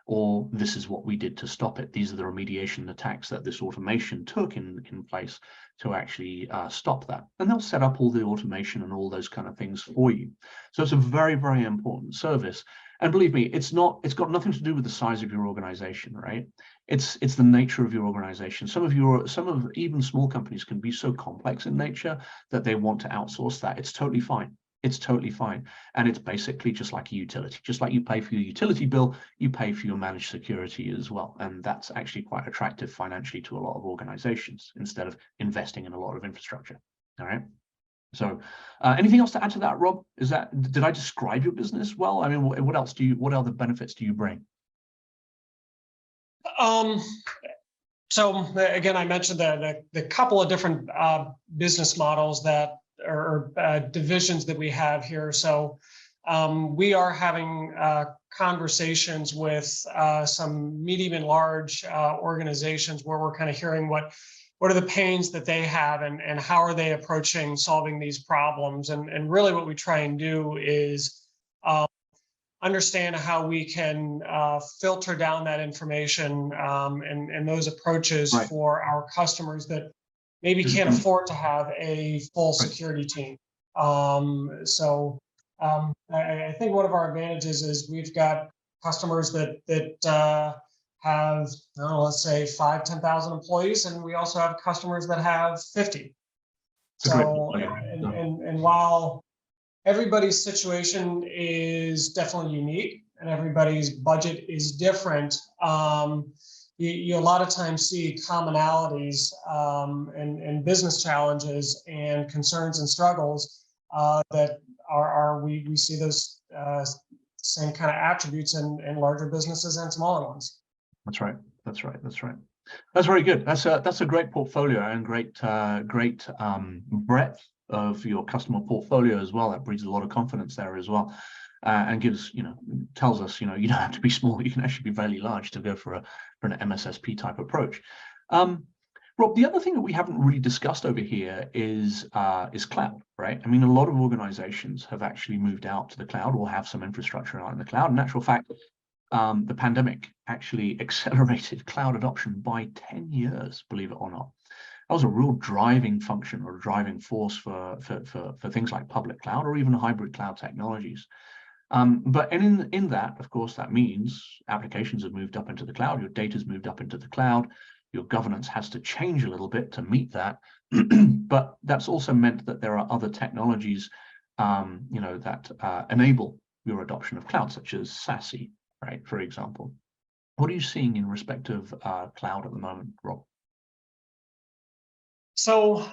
[SPEAKER 2] or this is what we did to stop it. These are the remediation attacks that this automation took in place to actually stop that. And they'll set up all the automation and all those kind of things for you. So it's a very, very important service. And believe me, it's got nothing to do with the size of your organization, right? It's the nature of your organization. Some of even small companies can be so complex in nature that they want to outsource that. It's totally fine. It's totally fine. And it's basically just like a utility. Just like you pay for your utility bill, you pay for your managed security as well. And that's actually quite attractive financially to a lot of organizations instead of investing in a lot of infrastructure. All right. So anything else to add to that, Rob? Did I describe your business well? I mean, what other benefits do you bring?
[SPEAKER 3] So again, I mentioned the couple of different business models that or divisions that we have here. So we are having conversations with some medium and large organizations where we're kind of hearing what are the pains that they have and how are they approaching solving these problems. And really what we try and do is understand how we can filter down that information and those approaches
[SPEAKER 2] right.
[SPEAKER 3] for our customers that maybe can't afford to have a full security team. I think one of our advantages is we've got customers that have, let's say 10,000 employees, and we also have customers that have 50. So, and while everybody's situation is definitely unique and everybody's budget is different, you a lot of times see commonalities and business challenges and concerns and struggles that we see those same kind of attributes in larger businesses and smaller ones.
[SPEAKER 2] That's right. That's right. That's right. That's very good. That's a great portfolio and great breadth of your customer portfolio as well. That breeds a lot of confidence there as well, and gives, tells us, you don't have to be small. You can actually be fairly large to go for an MSSP type approach. Rob, the other thing that we haven't really discussed over here is cloud, right? I mean, a lot of organizations have actually moved out to the cloud or have some infrastructure out in the cloud. In actual fact, the pandemic actually accelerated cloud adoption by 10 years, believe it or not. That was a real driving function or driving force for things like public cloud or even hybrid cloud technologies. But in that, of course, that means applications have moved up into the cloud, your data's moved up into the cloud, your governance has to change a little bit to meet that. But that's also meant that there are other technologies, that enable your adoption of cloud, such as SASE, right, for example. What are you seeing in respect of cloud at the moment, Rob?
[SPEAKER 3] So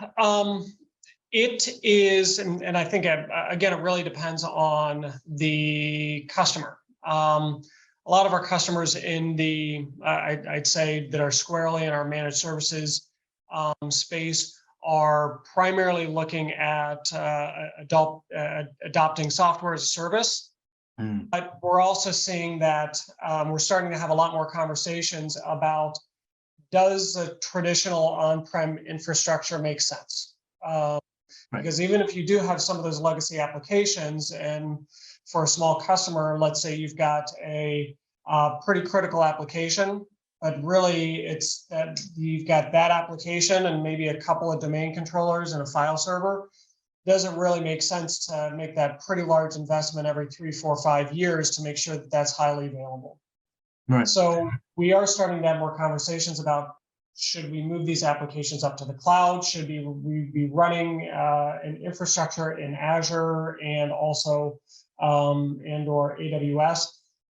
[SPEAKER 3] it is, and I think, again, it really depends on the customer. A lot of our customers in the, I'd say, that are squarely in our managed services space are primarily looking at adopting software as a service. But we're also seeing that we're starting to have a lot more conversations about, does a traditional on-prem infrastructure make sense? Because even if you do have some of those legacy applications, and for a small customer, let's say you've got a pretty critical application, but really it's that you've got that application and maybe a couple of domain controllers and a file server, doesn't really make sense to make that pretty large investment every 3, 4, 5 years to make sure that that's highly available.
[SPEAKER 2] Right.
[SPEAKER 3] So we are starting to have more conversations about, should we move these applications up to the cloud? Should we be running an infrastructure in Azure and also and/or AWS?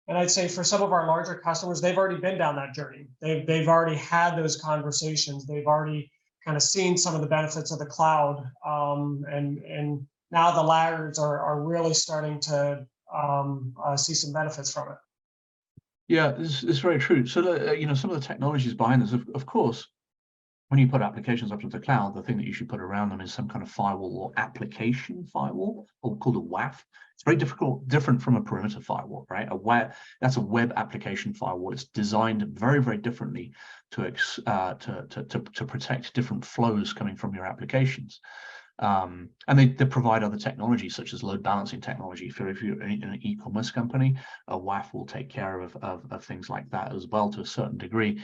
[SPEAKER 3] And I'd say for some of our larger customers, they've already been down that journey. They've already had those conversations. They've already kind of seen some of the benefits of the cloud, and now the laggards are really starting to see some benefits from it.
[SPEAKER 2] Yeah, this is very true. So, some of the technologies behind this, of course, when you put applications up to the cloud, the thing that you should put around them is some kind of firewall or application firewall, or called a WAF. It's very different from a perimeter firewall, right? That's a web application firewall. It's designed very, very differently to protect different flows coming from your applications. And they provide other technologies such as load balancing technology. If you're in an e-commerce company, a WAF will take care of things like that as well to a certain degree.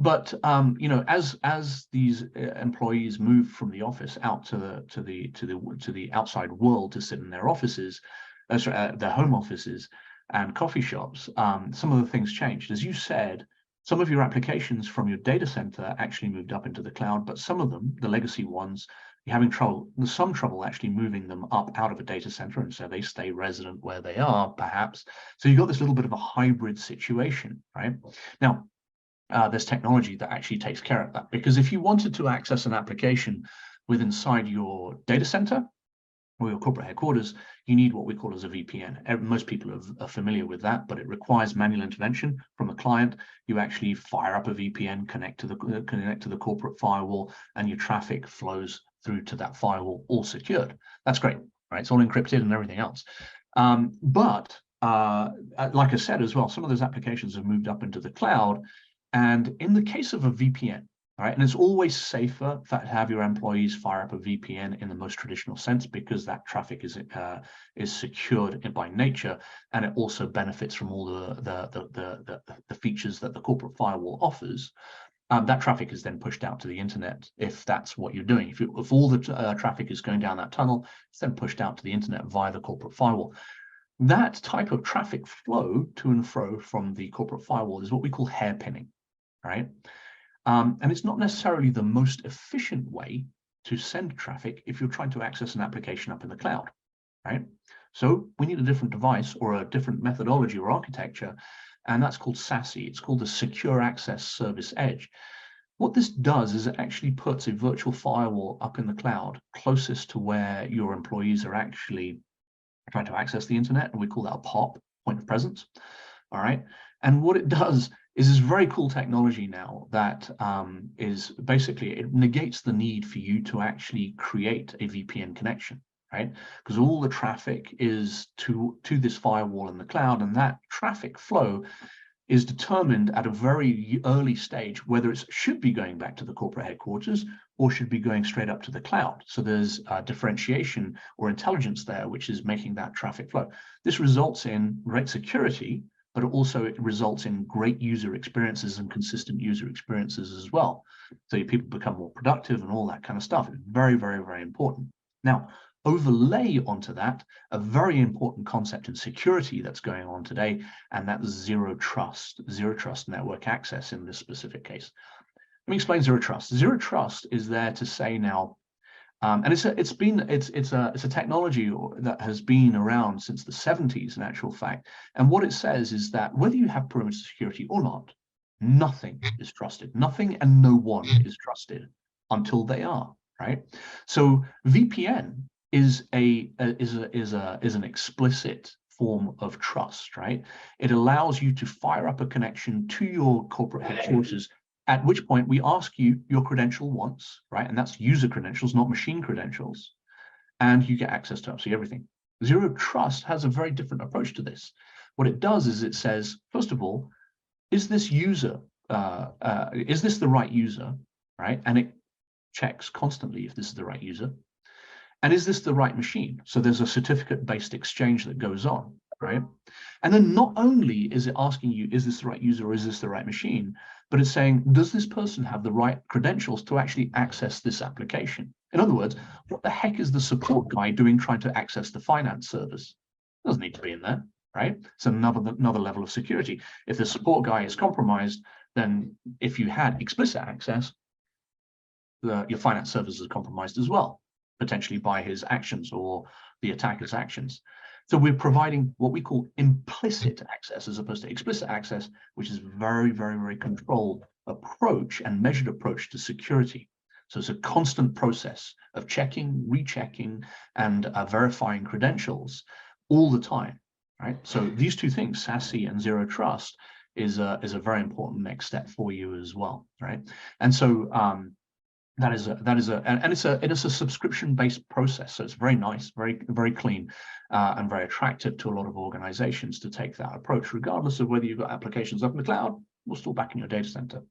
[SPEAKER 2] But as these employees move from the office out to the outside world to sit in their offices, their home offices and coffee shops, some of the things changed. As you said, some of your applications from your data center actually moved up into the cloud, but some of them, the legacy ones, you're having some trouble actually moving them up out of a data center, and so they stay resident where they are, perhaps. So you've got this little bit of a hybrid situation, right? Now, there's technology that actually takes care of that, because if you wanted to access an application inside your data center or your corporate headquarters, you need what we call as a VPN. Most people are familiar with that, but it requires manual intervention from a client. You actually fire up a VPN, connect to the corporate firewall, and your traffic flows through to that firewall, all secured. That's great, right? It's all encrypted and everything else. But like I said as well, some of those applications have moved up into the cloud. And in the case of a VPN, right, and it's always safer to have your employees fire up a VPN in the most traditional sense, because that traffic is secured by nature, and it also benefits from all the features that the corporate firewall offers. That traffic is then pushed out to the internet, if that's what you're doing. If all the traffic is going down that tunnel, it's then pushed out to the internet via the corporate firewall. That type of traffic flow to and fro from the corporate firewall is what we call hairpinning, right? And it's not necessarily the most efficient way to send traffic if you're trying to access an application up in the cloud, right? So we need a different device or a different methodology or architecture, and that's called SASE. It's called the Secure Access Service Edge. What this does is it actually puts a virtual firewall up in the cloud closest to where your employees are actually try to access the internet, and we call that a POP, point of presence. All right. And what it does is this very cool technology now that is basically, it negates the need for you to actually create a VPN connection, right? Because all the traffic is to this firewall in the cloud, and that traffic flow is determined at a very early stage whether it should be going back to the corporate headquarters or should be going straight up to the cloud. So there's differentiation or intelligence there, which is making that traffic flow. This results in great security, but also it results in great user experiences and consistent user experiences as well. So people become more productive and all that kind of stuff. It's very, very, very important. Now, overlay onto that a very important concept in security that's going on today, and that's zero trust network access in this specific case. Let me explain zero trust. Zero trust is there to say now, and it's a technology that has been around since the 70s in actual fact. And what it says is that whether you have perimeter security or not, nothing is trusted. Nothing and no one is trusted until they are, right? So VPN is an explicit form of trust, right? It allows you to fire up a connection to your corporate headquarters, at which point we ask you your credential once, right? And that's user credentials, not machine credentials. And you get access to absolutely everything. Zero trust has a very different approach to this. What it does is it says, first of all, is this user, is this the right user, right? And it checks constantly if this is the right user. And is this the right machine? So there's a certificate-based exchange that goes on, right? And then not only is it asking you, is this the right user or is this the right machine? But it's saying, does this person have the right credentials to actually access this application? In other words, what the heck is the support guy doing trying to access the finance service? Doesn't need to be in there, right? It's another level of security. If the support guy is compromised, then if you had explicit access, your finance service is compromised as well, potentially by his actions or the attacker's actions. So we're providing what we call implicit access as opposed to explicit access, which is very, very, very controlled approach and measured approach to security. So it's a constant process of checking, rechecking, and verifying credentials all the time, right? So these two things, SASE and zero trust, is a very important next step for you as well, right? And so it's a subscription-based process, so it's very nice, very clean, and very attractive to a lot of organizations to take that approach, regardless of whether you've got applications up in the cloud or still back in your data center.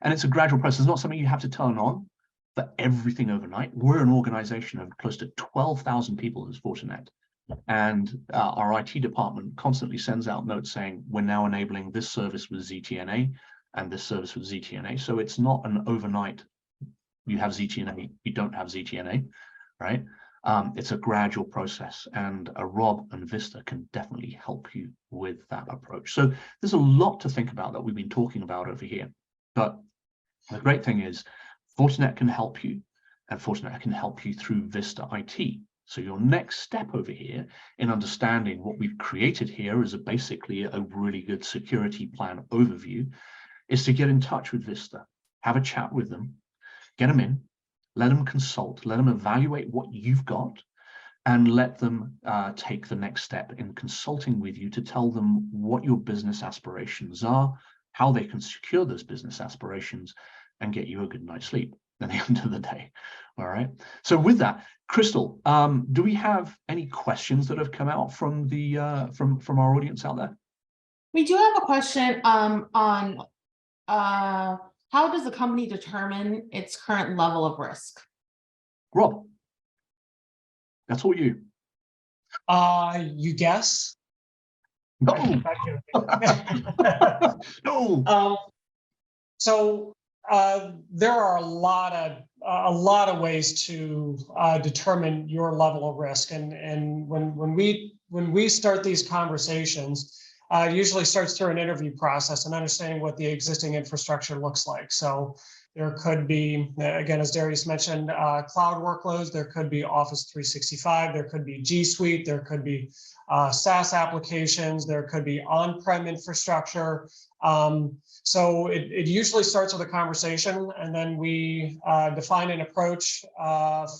[SPEAKER 2] And it's a gradual process. It's not something you have to turn on for everything overnight. We're an organization of close to 12,000 people as Fortinet, and our IT department constantly sends out notes saying we're now enabling this service with ZTNA and this service with ZTNA. So it's not an overnight. You have ZTNA, you don't have ZTNA, right? It's a gradual process, and Rob and Vista can definitely help you with that approach. So there's a lot to think about that we've been talking about over here. But the great thing is Fortinet can help you, and Fortinet can help you through Vista IT. So your next step over here in understanding what we've created here is basically a really good security plan overview is to get in touch with Vista, have a chat with them, get them in, let them consult, let them evaluate what you've got, and let them take the next step in consulting with you to tell them what your business aspirations are, how they can secure those business aspirations, and get you a good night's sleep at the end of the day. All right. So with that, Crystal, do we have any questions that have come out from the from our audience out there?
[SPEAKER 1] We do have a question on how does the company determine its current level of risk?
[SPEAKER 2] Rob, that's all you.
[SPEAKER 3] You guess?
[SPEAKER 2] No. No.
[SPEAKER 3] So there are a lot of ways to determine your level of risk, and when we start these conversations, it usually starts through an interview process and understanding what the existing infrastructure looks like. So There could be, again, as Darius mentioned, cloud workloads. There could be Office 365. There could be G Suite. There could be SaaS applications. There could be on-prem infrastructure. So it usually starts with a conversation, and then we define an approach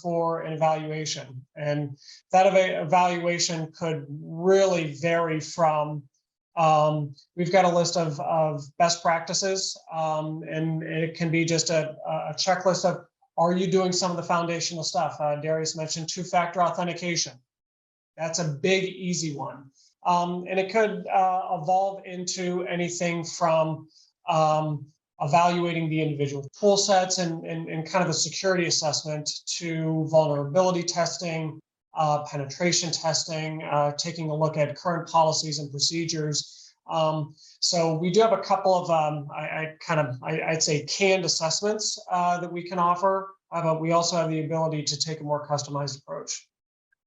[SPEAKER 3] for an evaluation. And that evaluation could really vary from, we've got a list of best practices, and it can be just a checklist of, are you doing some of the foundational stuff? Darius mentioned two-factor authentication. That's a big, easy one. And it could evolve into anything from evaluating the individual tool sets and kind of a security assessment to vulnerability testing, penetration testing, taking a look at current policies and procedures. So we do have a couple of, I'd say canned assessments that we can offer, but we also have the ability to take a more customized approach.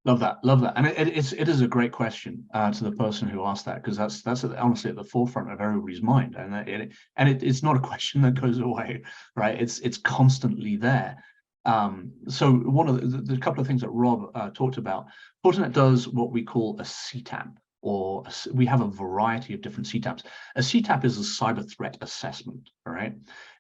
[SPEAKER 2] Love that, love that, and it is a great question to the person who asked that, because that's honestly at the forefront of everybody's mind, and it's not a question that goes away, right? It's constantly there. So one of the couple of things that Rob talked about, Fortinet does what we call a CTAP, or we have a variety of different CTAPs. A CTAP is a cyber threat assessment, all right?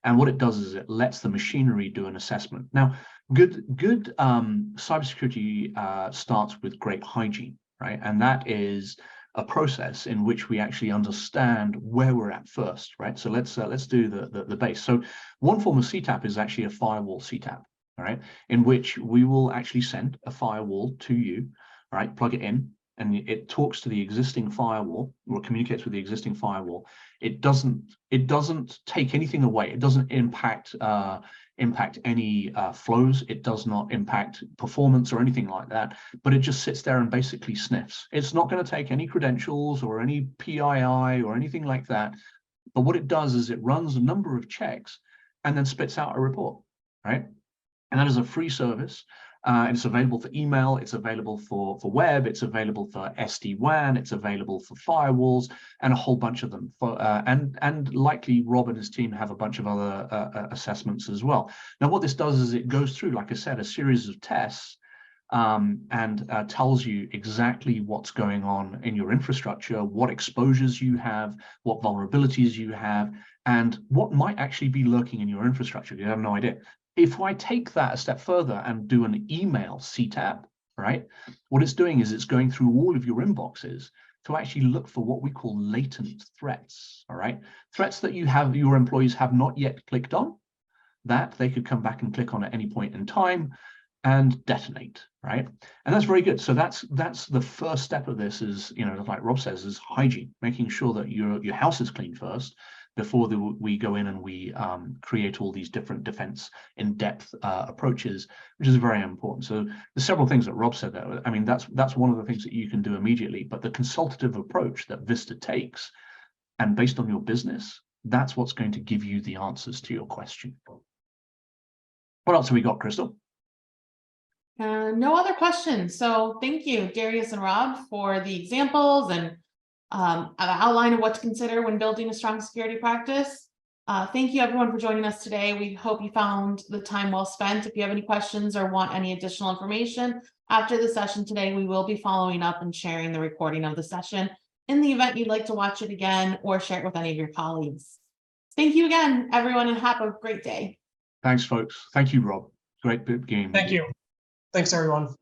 [SPEAKER 2] And what it does is it lets the machinery do an assessment. Now, good cybersecurity starts with great hygiene, right? And that is a process in which we actually understand where we're at first, right? So let's do the base. So one form of CTAP is actually a firewall CTAP, all right, in which we will actually send a firewall to you, all right, plug it in, and it talks to the existing firewall or communicates with the existing firewall. It doesn't take anything away. It doesn't impact any flows. It does not impact performance or anything like that, but it just sits there and basically sniffs. It's not going to take any credentials or any PII or anything like that. But what it does is it runs a number of checks and then spits out a report, right? And that is a free service. It's available for email, it's available for web, it's available for SD-WAN, it's available for firewalls, and a whole bunch of them. And likely Rob and his team have a bunch of other assessments as well. Now, what this does is it goes through, like I said, a series of tests and tells you exactly what's going on in your infrastructure, what exposures you have, what vulnerabilities you have, and what might actually be lurking in your infrastructure. You have no idea. If I take that a step further and do an email CTAP, right, what it's doing is it's going through all of your inboxes to actually look for what we call latent threats, all right? Threats that your employees have not yet clicked on, that they could come back and click on at any point in time and detonate, right? And that's very good. So that's the first step of this is, like Rob says, is hygiene, making sure that your house is clean first, before we go in and we create all these different defense in-depth approaches, which is very important. So there's several things that Rob said there. I mean, that's one of the things that you can do immediately, but the consultative approach that Vista takes, and based on your business, that's what's going to give you the answers to your question. What else have we got, Crystal?
[SPEAKER 1] No other questions. So thank you, Darius and Rob, for the examples and an outline of what to consider when building a strong security practice. Thank you everyone for joining us today. We hope you found the time well spent. If you have any questions or want any additional information after the session today, we will be following up and sharing the recording of the session in the event you'd like to watch it again or share it with any of your colleagues. Thank you again, everyone, and have a great day.
[SPEAKER 2] Thanks, folks. Thank you, Rob. Great game.
[SPEAKER 3] Thank you. Thanks, everyone.